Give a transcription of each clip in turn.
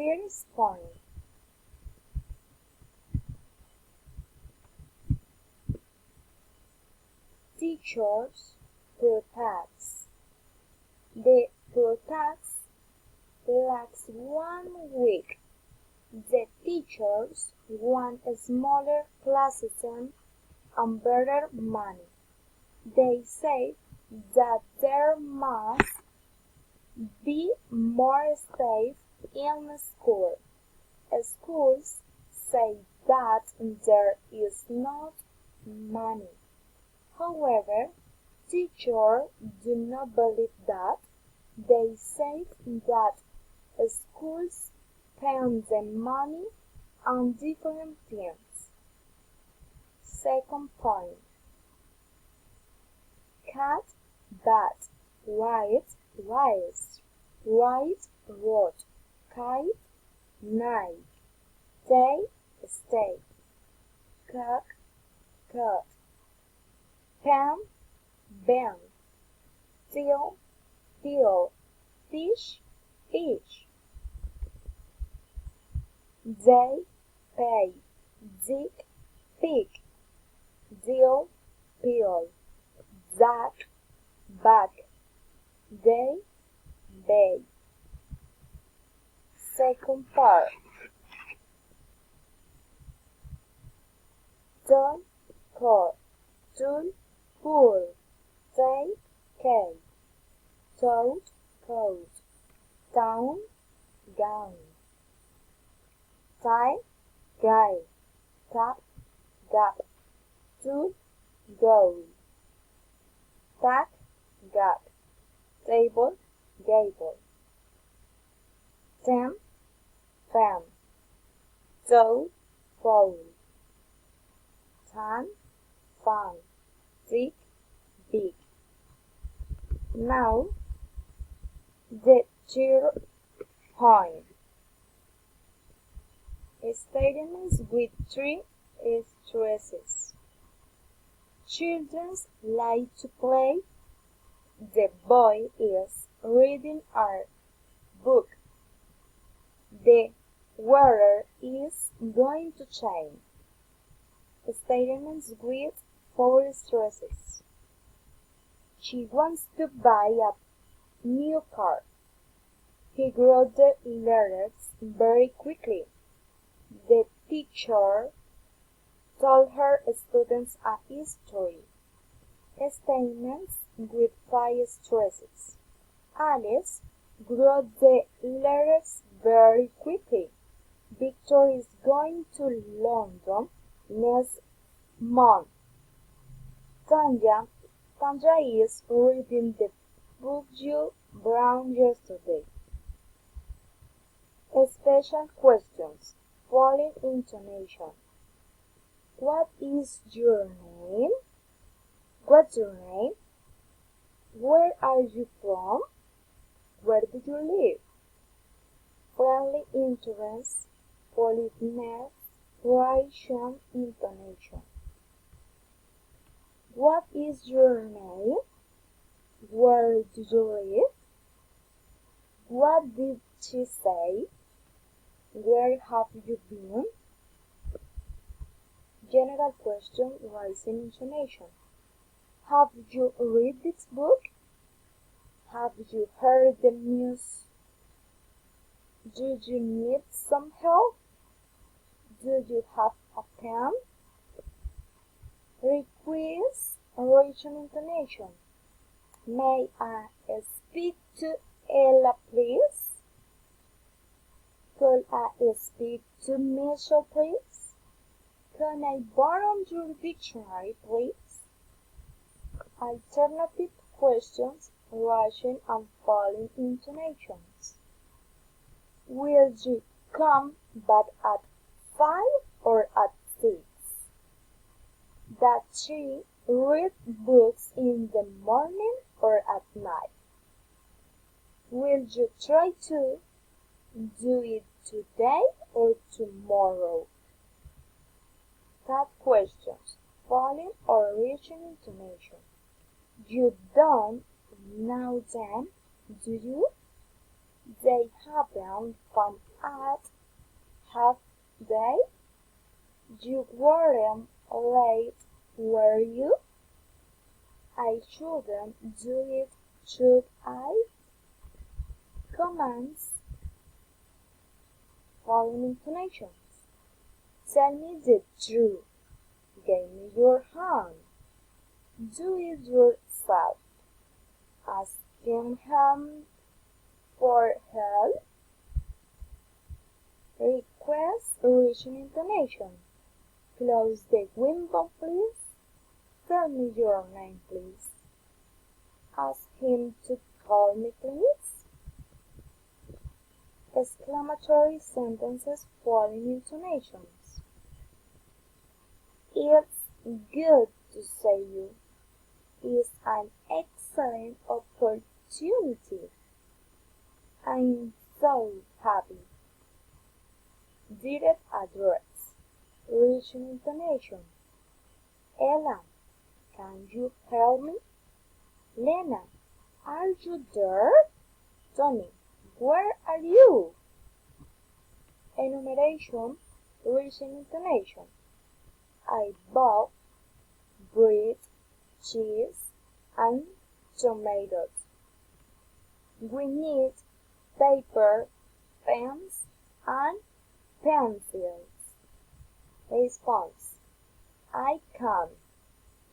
First point. Teachers protest. The protest lasts 1 week. The teachers want smaller classrooms and better money. They say that there must be more safe in school. Schools say that there is not money. However, teachers do not believe that. They say that schools spend the money on different things. Second point. Cat, bat, white, wires, white, road, kite, knife, stay, stay, cock, cut, pen, pen, till, till, fish, fish. They pay, zig, pig, deal, peel, zack, back, they, bay. Second part. Toy, cord, tool, pull, tape, cake, toad, coat, town, gown, tie, guy, tap, gap, tool, goal, tack, gap, table, gable, tem, fan, toe, fold, tan, fan, thick, big. Now, the third point. Statements with 3 stresses. Children like to play. The boy is reading a book. The weather is going to change. Statements with 4 stresses. She wants to buy a new car. He wrote the letters very quickly. The teacher told her students a history. Statements with 5 stresses. Alice wrote the letters very quickly. Victor is going to London next month. Tanya is reading the book you brought yesterday. Special questions. Following intonation. What is your name? What's your name? Where are you from? Where do you live? Friendly interest, politeness, Russian intonation. What is your name? Where do you live? What did she say? Where have you been? General question, rising intonation. Have you read this book? Have you heard the news? Do you need some help? Do you have a pen? Request, rising intonation. May I speak to Ella, please? Could I speak to Mitchell, please? Can I borrow your dictionary, please? Alternative questions, rising and falling intonations. Will you come back at 5 or at 6? That she read books in the morning or at night? Will you try to do it today or tomorrow? That questions, falling or rising intonation. You don't know them, do you? They haven't come at half day. You weren't late, were you? I shouldn't do it, should I? Commands, following intonations. Tell me the truth. Give me your hand. Do it yourself. Asking him for help. Request reaching intonation. Close the window, please. Tell me your name, please. Ask him to call me, please. Exclamatory sentences following intonations. It's good to see you. It's an excellent opportunity. I'm so happy. Direct address. Reaching intonation. Ella, can you help me? Lena, are you there? Tony, where are you? Enumeration. Reaching intonation. I bought bread, cheese, and tomatoes. We need paper, pens, and pencils. Response. I can.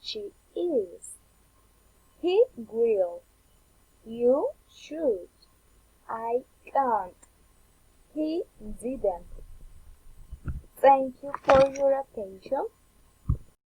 She is. He will. You should. I can't. He didn't. Thank you for your attention.